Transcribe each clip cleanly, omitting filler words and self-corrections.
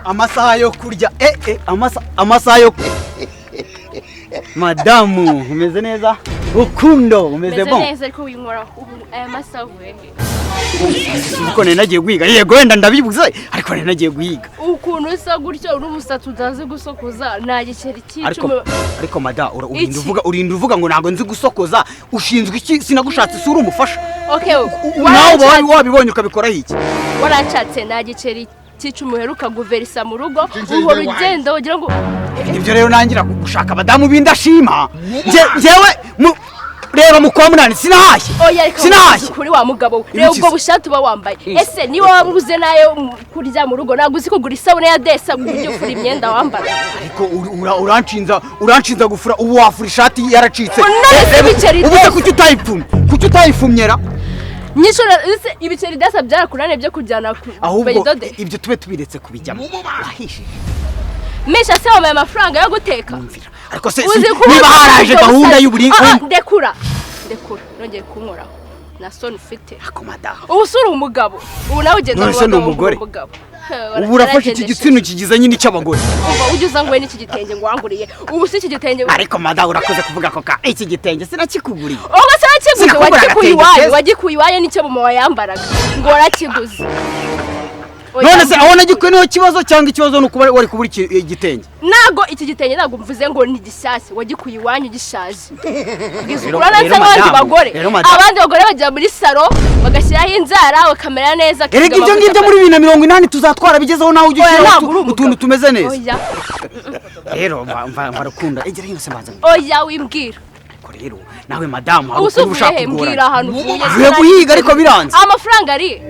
amasaha yo kurya amasaha yo Madamu umeze neza Rukundo umeze bon neza ariko winkora aya masaha uvuye uko nagiye guhiga yego wenda ndabibuze ariko nagiye guhiga ukuntu usa gutyo urubusatu utazi gusokoza nta giceri cy'icumi ariko mada urinda uvuga ngo ntago nzi gusokoza ushinzwe iki sinagushatse sura umufasha okay nawe wabibonye ukabikora iki waracatse nta giceri cy'icumi uheruka guverisa mu rugo uhora ugenda ugira ngo ibyo rero nangira gushaka abadamu bindashima jewe reba mukwa munani sinahashye kuri wa mugabo reba ubwo bushatu ba wambaye ese ni wowe wabuze nayo kurya mu rugo naguzi ko gura isabune ya desa buryo fura imyenda wambara ariko uranshinza gufura ubu wafura ishati yaracitse ubuse kuki utayifumyera nyishura ibiceri desa byarakurane byo kujyana ku bayidode ibyo tube tubiretse kubijyamo wahishije mesha se wamaye amafaranga yo guteka ariko se niba haraje gahunda y'uburingo ndekura nongeye kunkoraho na soni ufite ako madamu ubu sura umugabo ubu nawe ugenda umugabo ubu urafashe iki gitsino kigize nyine cy'abagore umva ujye uzanguye n'iki gitenge ngwanguriye ubu si iki gitenge ariko madamu urakoze kuvuga ko iki gitenge sinakikuguriye ubwo sinakiguze wagikuye iwaye n'icyo mama wayambaraga ngo warakiguze none se aho nagikuye niho kibazo cyangwa ikibazo nuko wari kubura igitenge nago iki gitenge nago mvuze ngo ni gishyashye wagikuye iwanyu gishaje urana n'abandi bagore bajya muri salo bagashyiraho inzara bakamera neza erega ibyo ngibyo muri 2080 tuzatwara bigezeho nawe ujye utuntu tumeze neza rero mva Rukundo egera hino se mbanza oya wimbwira rero nawe madamu aho ushaka kugura ahantu uvuye guhiga ariko biranze amafaranga ari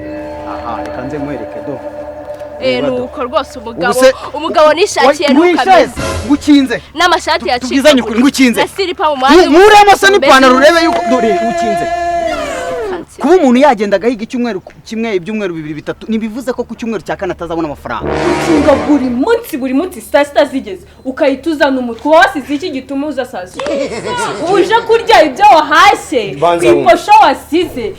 reka nze mwereke do nuko rwose umugabo nishakiye nukameze ngukinze n'amashati yacitse tubwizanye kuri ngukinze na silipa mu mwanya muremo se n'ipantaro urebe yuko dore ngukinze kuba umuntu yagenda gahiga icyumweru kimwe ibyumweru 2-3 nibivuze ko ku cyumweru cya kane atazabona amafaranga ukinga buri munsi sita zigeze ukayituzana umutwe wasize iki gituma uza sazi uje kurya ibyo wahashye kwiposho wasize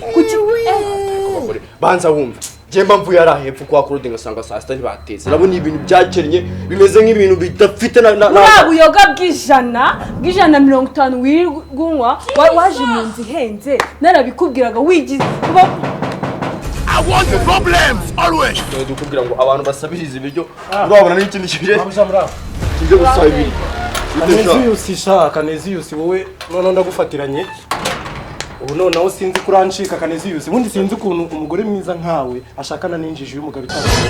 banza wumva Jemba mvuye ari hepfo kwa kurudi ngasanga saa sita ntibateze nabona ibintu byakennye bimeze nk'ibintu bidafite na buyoga bw'ijana 50 wirgunywa waje mu nzi henze narabikubwiraga wigize I want the problems always dukubwira ngo abantu basabiriza ibiryo urabona n'ikindi kije kije gusaba ibiryo Kaneziyusi wowe none ndagufatiranye ubu none nawe sinzi kurancika Kaneziyusi ubundi sinzi ukuntu umugore mwiza nkawe ashakana n'injiji y'umugabo itandukanye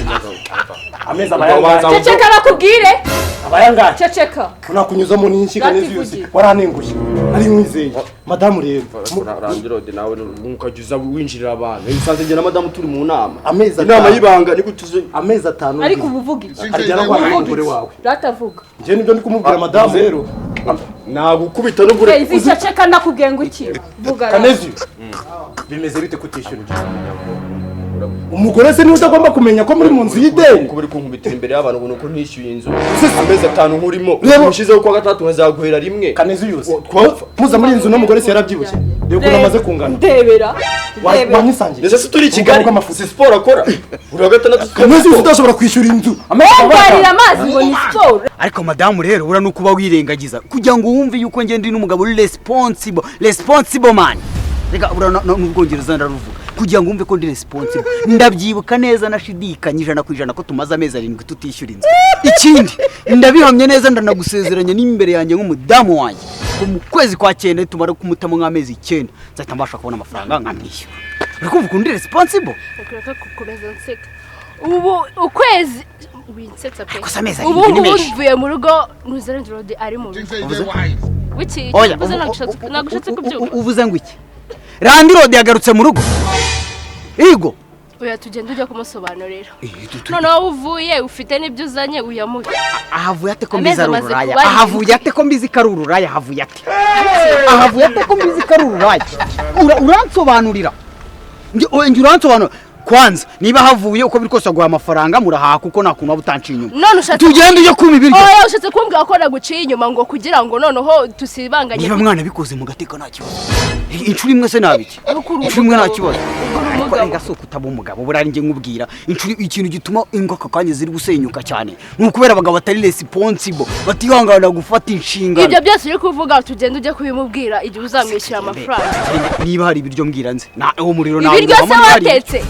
ameza abayanga ceceka nakubwire abayanga ceceka unakunyuzamo n'inshi Kaneziyusi waranengushe ari mwizeye madamu rero randirode nawe nukajyuza winjirira abantu ibisanze nge na madamu turi mu nama inama y'ibanga niko tuze amezi 5 ariko ubuvuga iki arjana kwa umugore wawe ratavuga nje nibyo ndi kumubwira madamu rero nagukubita no gure ceceka nakugenga iki vuga Kaneziyusi bimeze bite kutishyura umugore se ni utagomba kumenya ko muri mu nzu y'ideni kubiri kunkubitira imbere y'abantu ubona ko ntishyuye inzu amezi 5 nkurimo mushizeho kwa gatatu nkazaguhera rimwe Kaneziyusi muza muri inzu n'umugore se yarabyibushye rego namaze kungana ndebera wanyisangiye ndetse turi Kigali si sport akora uri gatandatu Kaneziyusi udashobora kwishyura inzu ambarira amazi ngo ni sport ariko madamu rero ura nuko uba wirengagiza kugira ngo wumve yuko nge ndi n'umugabo responsible man rega ura n'ubwongereza ndaruvuga kugira ngo wumve ko ndi responsible ndabyibuka neza nashidikanye 100% ko tumaze amezi 7 tutishyura inzu ikindi ndabihamye neza ndanagusezeranya n'imbere yanjye nk'umudamu wanjye ko mu kwezi kwa 9 tumara kumutamo nk'amezi 9 nzahita mbasha kubona amafaranga nkamwishyura urikumva ko ndi responsible ukureka kukomeza nseka ubu ukwezi winsetsa pe ubu uvuye mu rugo Ruzerinde ari mu wiki nagushatse kubyuka uvuze ngo iki Randirode yagarutse mu rugo Igo oya tugenda ujya kumusobanurira noneho uvuye ufite n'ibyo uzanye uyamuhe ahavuye ate ko mbiza ruraya ahavuye ate ko mbizi karururaya ahavuye ate ko mbizi karururaya uransobanurira nge uransobanura kwanza niba havuye uko biri kose aguha amafaranga murahaha kuko nta kuntu abutanciye inyuma none ushatse tugende uje kuma ibiryo oya ushatse kumbwira ko naguciye inyuma ngo kugira ngo noneho tusibanganye niba mwana bikoze mu gateka nta kibazo inshuro imwe se nabiki inshuro imwe nta kibazo rega so kutaba umugabo burari nge nkubwira inshuro ikintu gituma ingoka kanye ziri gusenyuka cyane nukubera abagabo batari responsible batihangana gufata inshinga ibyo byose uri kuvuga tugende uje kubimubwira igihe uzamwishyura amafaranga niba hari ibiryo mbwiranze na uwo muriro nawe ibiryo se watetse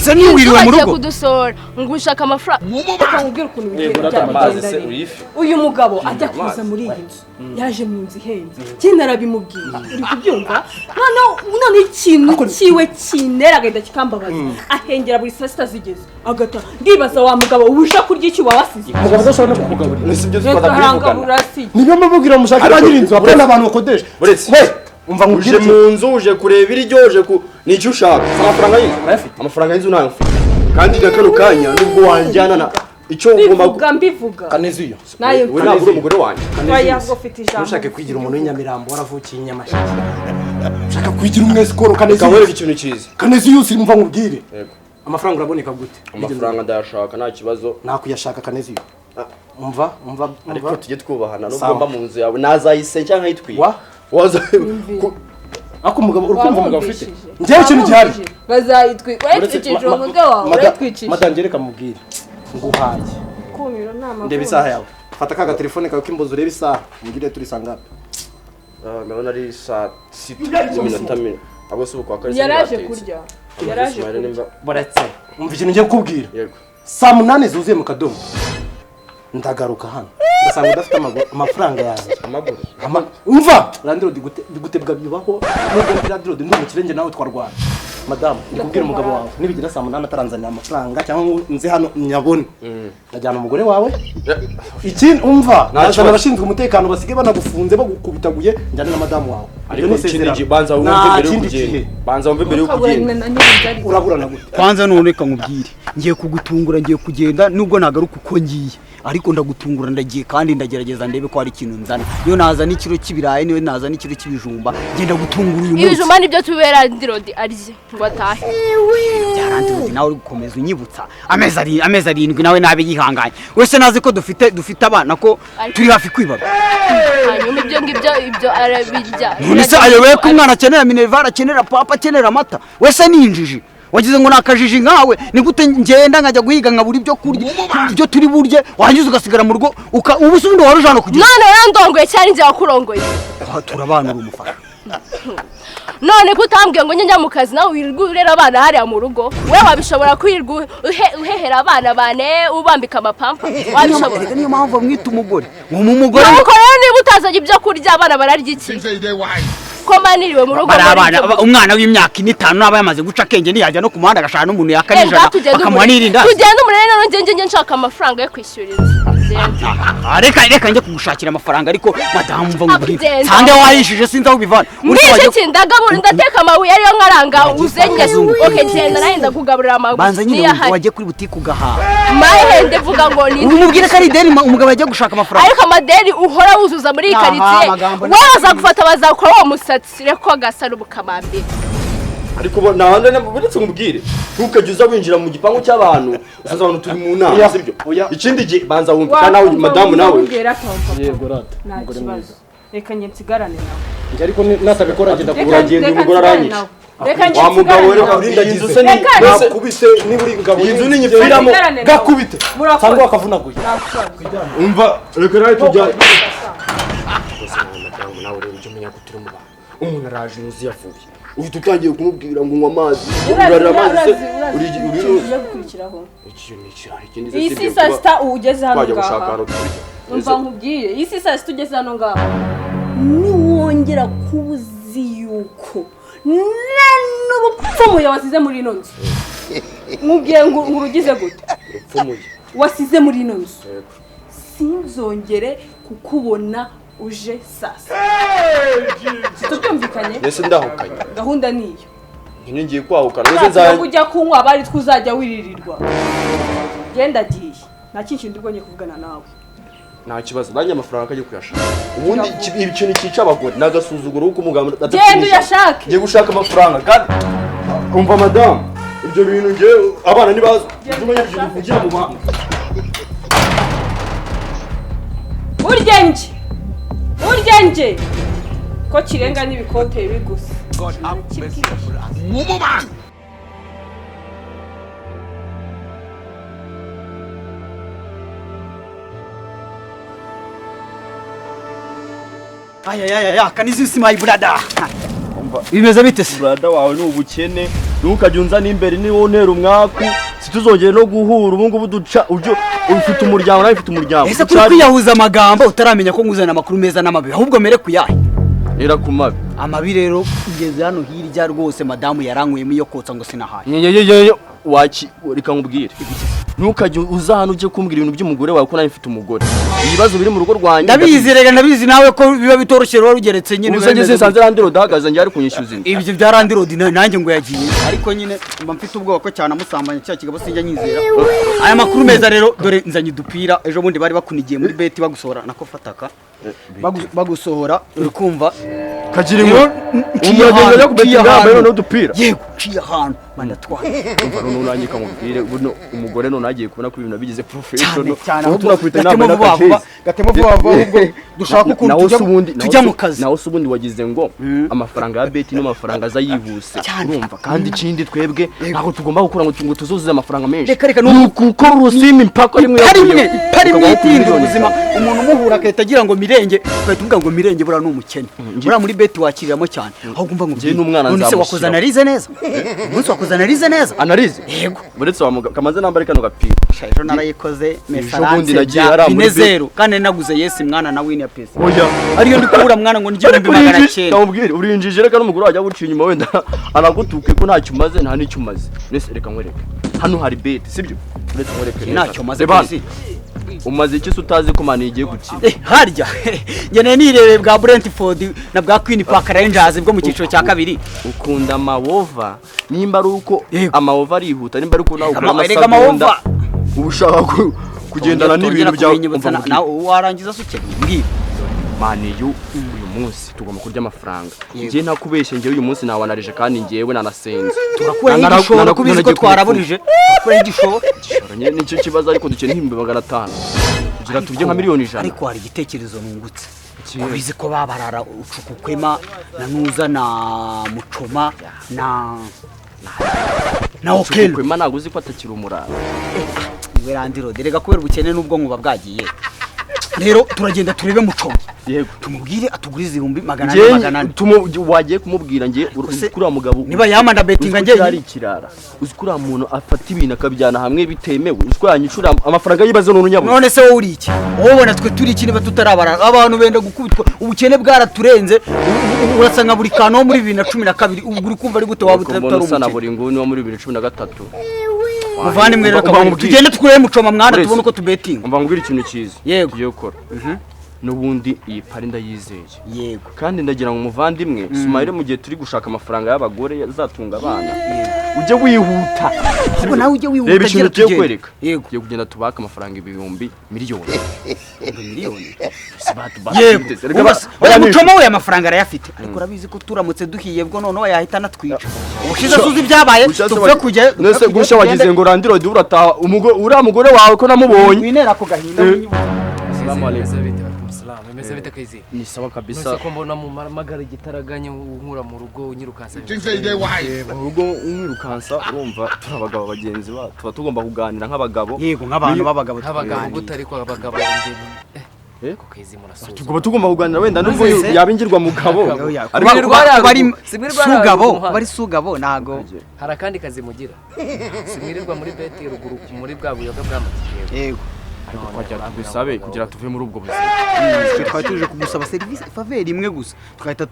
se ni wiriwe mu rugo kudusora ngo ushaka amafaranga akangubwira ukuntu bigenda uyu mugabo ajya kuza muri iyi nzu yaje mu nzu ihenze kindi arabimubwira uri kubyumva none ikintu kiwe kinera agahita kikambabaza ahengera buri saa sita zigeze agata ndibaza wa mugabo ubusha kurya iki wawasize umugabo udashobora no kukugaburira si ibyo twada kwivugana niyo mubwira mushaka bagira inzu apana abantu bakodesha umva uje mu nzu uje kureba ibiryo uje nicyo ushaka amafaranga y'inzu amafaranga y'inzu nayo kandi gakano kanya nubwo wanjyana na icyo ugomba mbivuga kaneziyo nayo we nabwo umugore wanjye kaneziyo ufite ijambo ushaka kwigira umuntu w'inyamirambo waravukiye Nyamasheke ushaka kwigira umwese koro kaneziyo kawereka ikintu cyiza kaneziyo umva nkubwire amafaranga uraboneka gute amafaranga ndayashaka nta kibazo nakuyashaka kaneziyo umva ariko tujye twubahana nubwo mba mu nzu yawe nazayise cyangwa yitwiye ako umugabo urukumva umugabo ufite njyewe ikintu gihari bazayitwi urayitwikije uwo mugabo wawe urayitwikije madame reka mubwire nguhaye kumiro nama ndeba isaha yawe fata kaga telefone kawe kimbozo urebe isaha mugire turi sangape ndabona ari saa 6:10 abo se uko akarisa yaraje kurya yaraje baretse umva ikintu ngiye kukubwira yego saa 8 zuzuye mu kadomo ndagaruka hano ndasanga udafite amafaranga yanjye amaguru umva randiro digutebwa bibaho nubwo ndi randiro ndi mu kirenge nawe twarwana madame ndikubwira umugabo wawe nibigira saa 8 ataranzanira amafaranga cyangwa nzi hano nyabone najyana umugore wawe ikindi umva nazana abashinzwe umutekano basige banagufunze bagukubitaguye njyana na madame wawe ariko ikindi banza wumve mbere yo kugenda uraburana gute kwanza none nkubwire ngiye kugutungura ngiye kugenda nubwo nagaruka uko ngiye ariko ndagutungura ndagiye kandi ndagerageza ndebe ko hari ikintu nzana iyo nazana ikiro cy'ibirayi niyo nazana ikiro cy'ibijumba ngenda gutungura uyu munsi ibijumba nibyo tubera ndirodi arije ngo atahe byarandirodi nawe uri gukomeza unyibutsa amezi arindwi nawe nabe yihanganye wese nazi ko dufite abana ko turi hafi kwibaba hanyuma ibyo arabirya none se ayoboye ko umwana akenera minerval akenera papa akenera amata wese ni injiji wagize ngo nakajiji nkawe ni gute ngenda nkajya guhiga nkabura ibyo kurya ibyo turi burye wangiza ugasigara mu rugo ubu se ubundi warujana kugira none yarandongoye cyane njye wakurongoye turabana uri umufasha none kutambwiye ngo njya mu kazi nawe wirirwa urera abana hariya mu rugo we wabishobora kwirirwa uhehera abana bane ubambika amapampa wabishobora niyo mpamvu mwita umugore umugore nuko rero niba utazanye ibyo kurya abana bararya iki ko maniriwe mu rugo umwana w'imyaka 5 naba yamaze guca akenge ntiyajya no ku muhanda agashaka n'umuntu yakanijana akamuha n'irinda tugenda umurere none nge nshaka amafaranga yo kwishyurira reka njye kugushakira amafaranga ariko madamu mva mubwire sande wayishije sinzi aho bivana muri iki ndagabura ndateka amabuye ariyo nkaranga uzenye oke genda nawe ndakugaburira amabuye banza nyine wajye kuri butike ugahaha mahende vuga ngo ni umubwire ko ari ideni umugabo ajya gushaka amafaranga ariko amadeni uhora wuzuza muri karitsiye waza gufata bazakora uwo musatsi reko gasa n'ubukamambiri ariko nahande buretse ngubwire ntukajye uza winjira mu gipangu cy'abantu uzaza abantu turi mu nama sibyo ikindi gihe banza wumve kana nawe madamu nawe yego rata umugore mwiza reka njye nsigarane nawe ariko natabikora agenda kuragenda umugore aranyisha reka njye wa mugabo rero urindagize se nakubise niba uri ingabo inzu ni nyifiramo gakubite cyangwa akavunaguye umva reka nawe tujya nawe rero ujye umenya ko turi mu bantu umuntu araje uzi yavuye uhita utangiye kumubwira ngo unywa amazi ugarira amazi se uri gukurikiraho ikindi iyi si saa sita ugeze hano ngaha umva nkubwire iyi si saa sita ugeze hano ngaha niwongera kuzi yuko n'ubupfumuye wasize muri ino nzu nkubwiye ngo urugize gute wasize muri ino nzu sinzongere kukubona uje sasa tutumvikanye ese ndahukanye gahunda niyo ngiye kwahukana nose nzaye kujya kunywa bari twuzajya wiririrwa genda giye nta kintu ndibonye kuvugana nawe nta kibazo banye amafaranga akajye kuyashaka ubundi ikintu cyica abagore nagasuzuguro uko umugabo genda uyashake ngiye gushaka amafaranga kandi umva madame ibyo bintu nge abana nibazo ndumenya ibyo bivugira mu bantu uryenje ko kirenga n'ibikote bigusa God have mercy upon us. Move man. Aya kanizisi my brother. Bimeze bite se? brother wawe ni ubukene ntukajye unzana imbere ni wontera umwaku situzongere no guhura ubu ngubu duca ufite umuryango nawe ufite umuryango ese kuri kwiyahuza amagambo utaramenya ko nguzana amakuru meza n'amabi ahubwo mere kuyahe era kumabi amabi rero ugeze hano hirya rwose madamu yarankwiyemo iyo kotsa ngo sinahaye yeyeyeyo waki reka nkubwire ntukajye uza hano uje kumbwira ibintu by'umugore wawe ko nawe mfite umugore ibibazo biri mu rugo rwanjye ndabizi nawe ko biba bitoroshye rero rugeretse nyine uzageze sanze Landlord dahagaze njye ari kunyishyuza inzu ibyo bya Landlord nanjye ngo yagiye ariko nyine mba mfite ubwoba ko cyane amusambanya cya kigabo sinjya nyizera aya makuru meza rero dore nzanye dupira ejo bundi bari bakunigiye muri beti bagusohora nako fataka bagusohora uri kumva kagira ngo umugenge yo kubetinga mbere no dupira yego ciye ahantu mandatwara umva no nanye kamubwire buno umugore no nagiye kubona ko ibintu bigize professional aho tunakwita inama n'akazi gatemo vuba ahubwo dushaka ukuntu tujya mu kazi naho subundi wagize ngo amafaranga ya beti no mafaranga azayihuse urumva kandi ikindi twebwe aho tugomba gukora ngo tuzuzuze amafaranga menshi reka nuko urusimi mpaka rimwe yakuye itindi ubuzima umuntu umuhura akahita agira ngo mirenge ukahita uvuga ngo mirenge bura n'umukene bura muri beti wakiriramo cyane aho ugomba ngo njye n'umwana nzabushyira none se wakoze analize neza umunsi wakoze analize neza analize yego buretse kamaze nambare kano gapira ejo narayikoze mesaranse bya binezero kandi naguze yesi mwana na wini ya pesa oya ariyo ndi kubura mwana ngo nijye 2,900 ndamubwire urinjije reka n'umugore wajya gucinya inyuma wenda aragutuke ko ntacyo umaze nta nicyo umaze nese reka nkwereke hano hari beti sibyo buretse nkwereke ntacyo umaze kwisi umaze iki utazi ko mani igiye gukina harya ngene nirebe bwa Brentford na bwa Queen Park Rangers bwo mu cyiciro cya kabiri ukunda amawova nimba ari uko amawova arihuta nimba ari uko nawe ukora amasegonda ubushaka kugendana n'ibintu byawe nawe warangiza suke mbwira mani uyu munsi tugomba kurya amafaranga ngiye ntakubeshye ngiye uyu munsi nawanarije kandi ngiyewe nanasenze turakura igishoro kubizi ko twaraburije turakura igishoro nicyo kibazo ariko dukeneye 500 kugira turye nka miliyoni 100 ariko hari igitekerezo nungutse kubizi ko babarara ucukukwema na nuza na mucoma na okelo kwema naguzi ko atakira umurara we Landlord rega kubera ubukene n'ubwo nkuba bwagiye rero turagenda turebe mucoma yego tumubwire atugurize 400 wagiye kumubwira ngiye kuri mugabo niba yamanda betinga ngiye ari ikirara uzikuri umuntu afata ibintu akabyana hamwe bitemewe uzwanyicura amafaranga yibaze none nyabo none se wowe uri iki wowe ubona twe turi iki niba tutarabara abantu benda gukubitwa ubukene bwaraturenze urasanga buri kantu muri 2012 uri kumva ari gute waba utarumukene buri nguni wo muri 2013 muvandi mwe reka tugende tukure mucoma mwana tubone uko tubetinga umva ngubira ikintu cyiza yego giye gukora nubundi iyi pari ndayizeye yego kandi ndagira ngo umuvandimwe Sumaire mu gihe turi gushaka amafaranga y'abagore yazatunga abana uje wihuta ariko nawe uje wihuta reba ikintu cyo kwereka yego yo kugenda tubaka amafaranga ibihumbi miliyoni yego oya mucoma we amafaranga arayafite ariko urabizi ko turamutse duhiye bwo none wayahita natwica ubushize suzi byabaye tuvuye kujya nese gusha wagize ngo Landlord urataha umugore wawe ko namubonye winera ko gahinda Meze bite KEYZ ni sawa kabisa nose ko mbona mu magara gitaraganye unkura mu rugo unyirukansa mu rugo umwirukansa urumva turabagabo bagenzi ba tuba tugomba kuganira nk'abagabo yego nk'abantu b'abagabo gutari ko abagabo ko KEYZ murasoza tugomba kuganira wenda nubwo yabingirwa mugabo bari sugabo nago hari akandi kazi mugira simwirirwa muri beti ruguru muri bwa buyoga bw'amatike yego ariko twajya tugusabe kugira tuve muri ubwo buzima twari tuje kugusaba service faveur imwe gusa twahita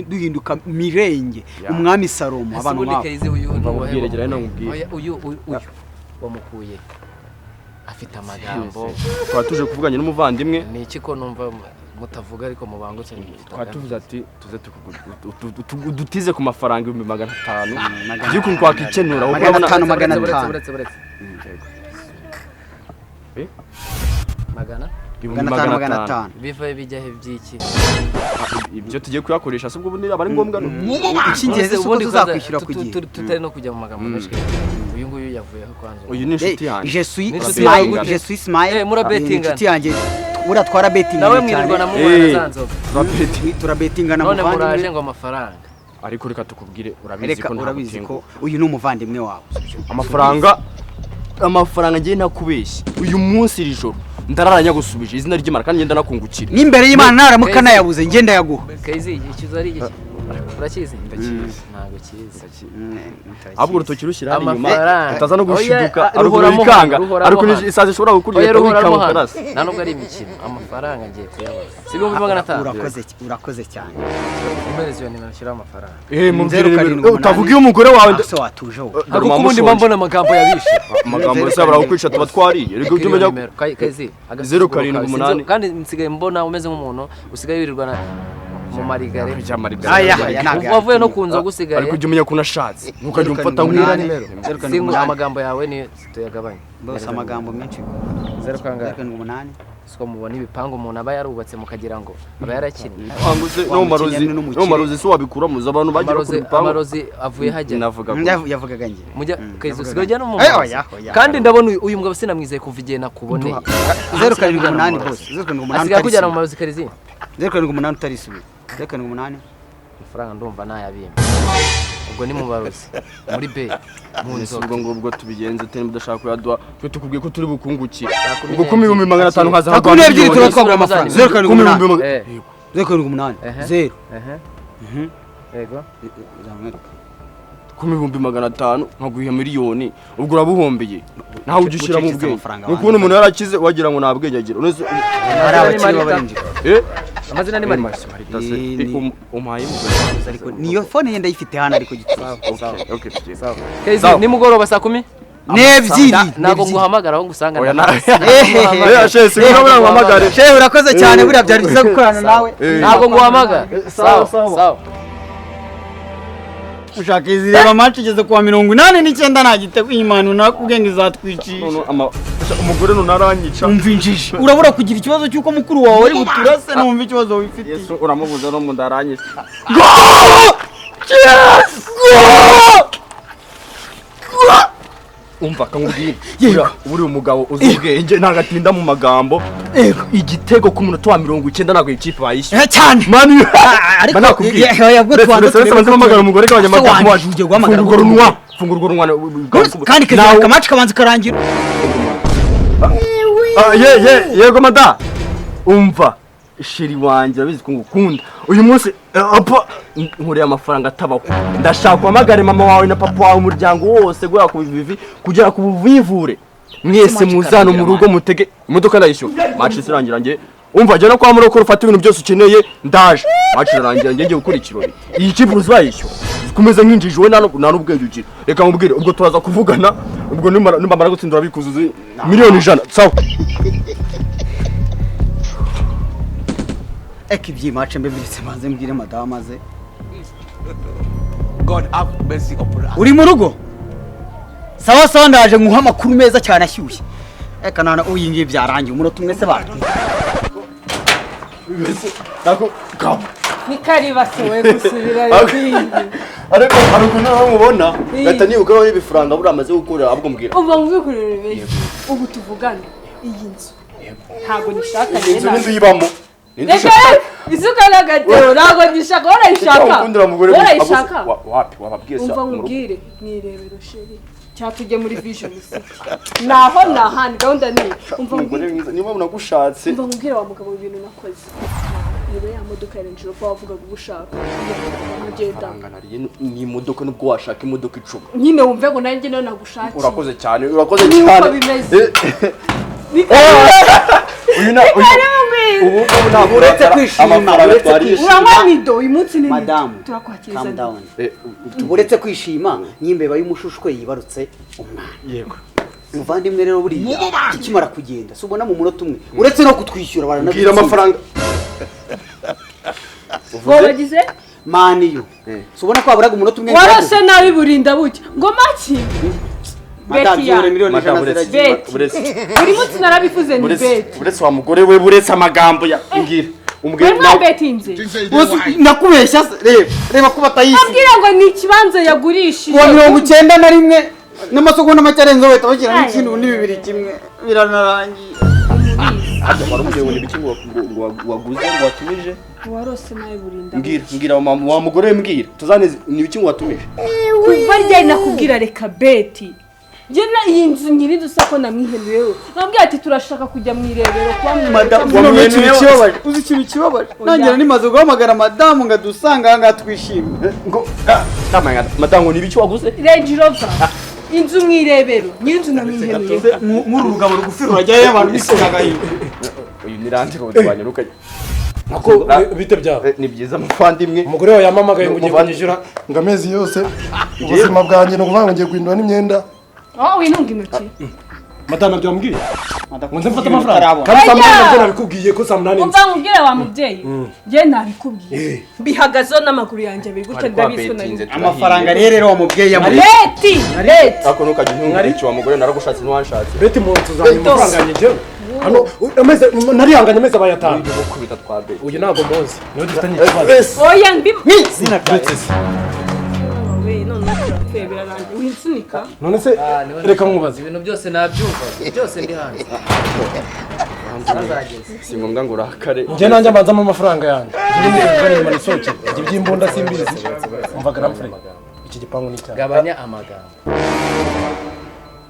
duhinduka mirenge umwami Salomo abantu nk'abo KEYZ uyu mubwiregera namubwiye uyu wamukuye afite amagambo twari tuje kuvuganye n'umuvandimwe ni iki ko numva mutavuga ariko mubangutse twari tuvuze ati tuze dutize ku mafaranga 500 by'ukuntu twakikenura 500 magana 500 bivaye bijyahe byiki ibyo tugiye kuyakoresha subwo bundi abari ngombwa ikingeze uko tuzakwishyura kugira tutari no kujya mu magambo menshi uyu nguyu yavuyeho kwanza uyu ni inshuti yanjye je suis smile murabetinga inshuti yanjye uratwara betting nawe mwirirwa na mubona zanzoga turabetingana none muraje ngo amafaranga ariko reka tukubwire urabizi ko uyu ni umuvandimwe wawe amafaranga ngiye nakubeshye uyu munsi iri joro ndararanya gusubije izina ry'Imana kandi ngenda nakungukira n'imbere y'Imana naramuka nayabuze ngenda yaguha KEYZ ikizo ari iki urakizi ntago kizi ahubwo urutoki rushyira hano inyuma amafaranga utaza no gushiduka ariko bikanga ariko isazi ishobora gukurira wikanga karasi nta nubwo ari imikino amafaranga ngiye kuyabaza si 500 urakoze cyane umereze iyo nimero shyira amafaranga mubwire utavuga iyo umugore wawe se watuje wowe ariko ubundi mbona amagambo yabishe amagambo yasabara gukwica tuba twariye rego ujye umenya KEYZ 078 kandi nsigaye mbona umeze nk'umuntu usigaye wirirwa mu marigare wavuye no kunzo gusigaye ariko ujye umenya ko unashatse ntukajye umfata nk'umwe amagambo yawe ni tuyagabanye bose amagambo menshi 0 siko mubona ibipango umuntu aba yarubatse mukagira ngo aba yarakinnye wanguze no marozi so wabikura mu abantu bagira ku bipango amarozi avuye hajya navuga yavugaga nge mujya KEYZ usigaye no mu kandi ndabona uyu mugabo sinamwizeye kuva igihe nakuboneye 078 boss 078 asigaye kujyana mu marozi KEYZ 078 utarisubiye 078 amafaranga ndumva nayabimba ubwo ni mu barozi muri be mu nzoga ubwo tubigenze tene mudashaka kuyaduha twe tukubwiye ko turi bukungukira ubwo 500 haza hakuni ebyiri turatwagura amafaranga 078 0 yego 500 nkaguha miliyoni ubwo urabuhombeye nawe ujishira mu bwenge nuko umuntu yarakize wagira ngo nabwenge agira unese ari abakiri babarinjira amazina ni mari umpaye ariko niyo phone yenda yifite hano ariko gitsaho okay KEYZ ni mugoroba saa 10 nebyiri nago nguhamagara aho ngusanga shese ngabura nguhamagare shehe urakoze cyane buriya byari byiza gukorana nawe nago nguhamagara sawa ushaka izireba match igeze kwa 89 nagite kwimana nakubwenge izatwicisha umugore nunaranyica umvinjije urabura kugira ikibazo cyuko mukuru wawe ari buturase numva ikibazo wifite Yesu uramubuza no mundaranyica umva kangubwira uri umugabo uzubwenge ntagatinda mu magambo igitego ku munota wa 90 nago ikipe bayishyira cyane mani ariko yabwo twanditse amagara umugore gabanyamagambo wajuje guhamagara fungurwa runwa kandi kaza match kabanza karangira yego mada umva shiri wanje abizi ko ngukunda uyu munsi apa nkuriye amafaranga atabaho ndashaka guhamagara mama wawe na papa wawe umuryango wose gwa ku bivi kugera ku buvivure mwese muzano mu rugo mutege imodoka ndayishyura match isirangira nge umva je no kwa muroko ufata ibintu byose ukeneye ndaje match irangira nge gukora ikirori iyi kivuzo bayishyura kumeze nk'injije we nubwenge ugira reka mubwire ubwo turaza kuvugana ubwo nimara gutsindura bikuzuze miliyoni 100 sawa ekibyi match mbe biritse maze mbwire madama maze God have mercy upon us. uri mu rugo sawa ndaje nkuha amakuru meza cyane ashyushye eka nana uyingiye byarangiye umunota umwe se batwe nako kam ni karibase we gusubira ibindi ariko naho mubona gatani ukaba n'ibifaranga buri amaze gukora abwo mbwira uva mu bikorere bese ubu tuvugana iyi nzu ntago nishaka inzu n'inzu yibamo isuka n'agatero ntago nishaka urayishaka wapi wababwiye se umva nkubwire mwirebero sheri cyatujye muri vision city naho nahandi gahunda ni umva nkubwire niba unagushatse umva nkubwire wa mugabo ibintu nakoze niba ya modoka yarenjiro ko wavugaga ugushaka mugenda ni imodoka nubwo washaka imodoka 10 nyine wumve ngo nanjye nayo nagushakiye urakoze cyane uyu na ubu ntabwo uretse kwishima uranywa nido uyu munsi ni madam turakwakiriza calm down uretse kwishima nyimbeba y'umushushwe yibarutse umwana yego muvandimwe rero buriya ikimara kugenda so ubona mu munota umwe uretse no kutwishyura baranabwira amafaranga wabagize maniyo so ubona ko aburaga umunota umwe warase nabi burinda buke ngo maki beti ya miliyoni ijana ziragiye buri munsi narabivuze ni beti uretse wa mugore we buretse amagambo ya mbwira umbwira nawe betinze nakubeshya reba ko batayisi abwira ngo ni ikibanza yagurishije wa 91 n'amasegonda make arenze wahita bashyiramo ikintu n'ibibiri kimwe biranarangiye ajya warumubwiye ngo nibiki ngo waguze ngo watumije warose nawe burinda mbwira wa mugore we mbwira tuzane nibiki ngo watumije kuva ryari nakubwira reka beti jena iyi nzu nyiri dusako namwihenuyeho nabwiye ati turashaka kujya mwirebero kwa mwihenuyeho uzi ikintu kibabaje nangira nimaze guhamagara madamu ngadusanga nga twishimye ngo madamu nibiki waguze Range Rover inzu mwirebero nyinzu namwihenuyeho muri urugabo rugufi rurajyayo abantu bisinaga hiyo uyu ni Range Rover wanyaruka Nako bite byawe ni byiza muvandimwe umugore wawe yamamagaye ngo ugiye kunyishyura ngo amezi yose ubuzima bwanjye no kuvuga ngo ngiye guhindura n'imyenda winunga intoki madame byambwiye ngo nze mfata amafaranga kandi samana nabyo nabikubwiye ko samana umva nkubwire wa mubyeyi je nabikubwiye bihagazeho n'amaguru yanjye biri gute ndabiswe nari amafaranga rero wa mubyeyi ya leti ako nukajya ntungariki wa mugore naragushatse n'uwanshatse beti mu tuzanye amafaranga yanjye je hano ameze narihanganye ameze abayatanga kubita twa beti uyu ntago muzi niwe dufitanye ikibazo oya mbi zina byatse none se reka nkubaze ibintu byose nabyumva byose ndi hanze si ngombwa ngo urakare njye nanjye ambanzamo amafaranga yanjye njye nyuma nisohoke ibyo by'imbunda simbizi umva garamfure iki gipangu ni cyane gabanya amagambo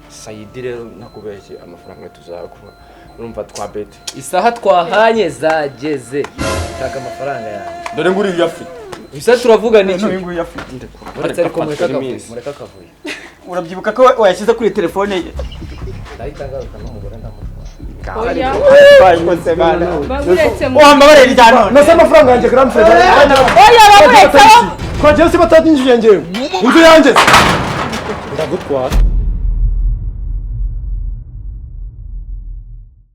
sayidi rero nakubeshye amafaranga tuzakuha urumva twa beti isaha twahanye zageze shaka amafaranga yanjye dore nguri uyafite bisa turavuga niki uyu nguyu afite uretse ariko mureka kavuye urabyibuka ko wayashyize kuri telefone ye ndahita ngaruka n'umugore ndamutwara oya bayikoze bana baguretse mu wambabarira cyane nase amafaranga yanjye garamfure oya baguretse kwa jesi batadinjije njyewe inzu yanjye ndagutwara